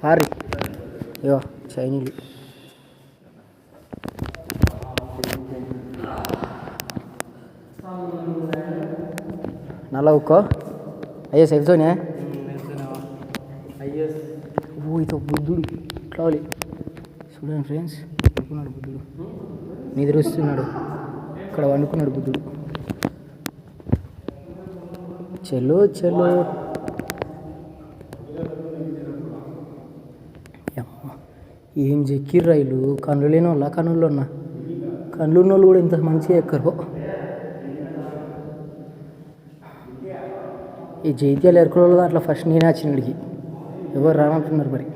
హారి అయ్యో చైనీలు నల్ల ఉక్కో అయ్యో సెల్సోనే ఓ ఇతో బుద్ధుడు ఇట్లా చూడండి ఫ్రెండ్స్, వండుకున్నాడు బుద్ధుడు, నిద్రొస్తున్నాడు, ఇక్కడ వండుకున్నాడు బుద్ధుడు. చలో చలో ఏం చెక్కిర్రు రైలు. కళ్ళు లేని వాళ్ళ కన్నుల్లో ఉన్న కళ్ళు ఉన్న వాళ్ళు కూడా ఇంత మంచిగా ఎక్కరు. ఈ జైత్యాలు ఎరుకులలో అట్లా ఫస్ట్ నేనే వచ్చినడికి ఎవరు రానంటున్నారు మరి.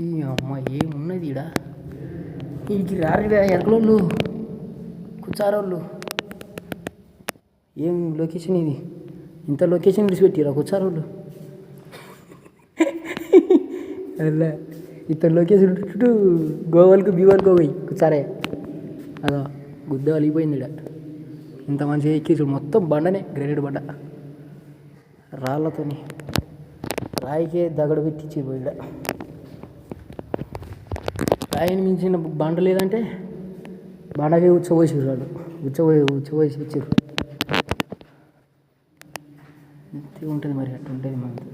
ఈ అమ్మ ఏమున్నది ఈడ, వీడికి రారు ఎరకలోళ్ళు కుచ్చారోళ్ళు. ఏం లొకేషన్ ఇది, ఇంత లొకేషన్ విడిచిపెట్టిరా కుచ్చారోళ్ళు. అలా ఇంత లొకేషన్ చుట్టూ గోవాలకు బీవాలకు పోయి కుచ్చారే అదా గుద్ద అలిగిపోయింది ఈడ. ఇంత మంచిగా ఎక్కి చూడు, మొత్తం బండనే, గ్రేనైడ్ బండ, రాళ్ళతోని రాయికే దగడు పెట్టించి ఈడ. రాయిని మించిన బండ లేదంటే బండకే ఉచ్చబోసారు వాళ్ళు, ఉచ్చబోసి వచ్చారు. ఇంతే ఉంటుంది మరి, అట్లా ఉంటుంది మనతో.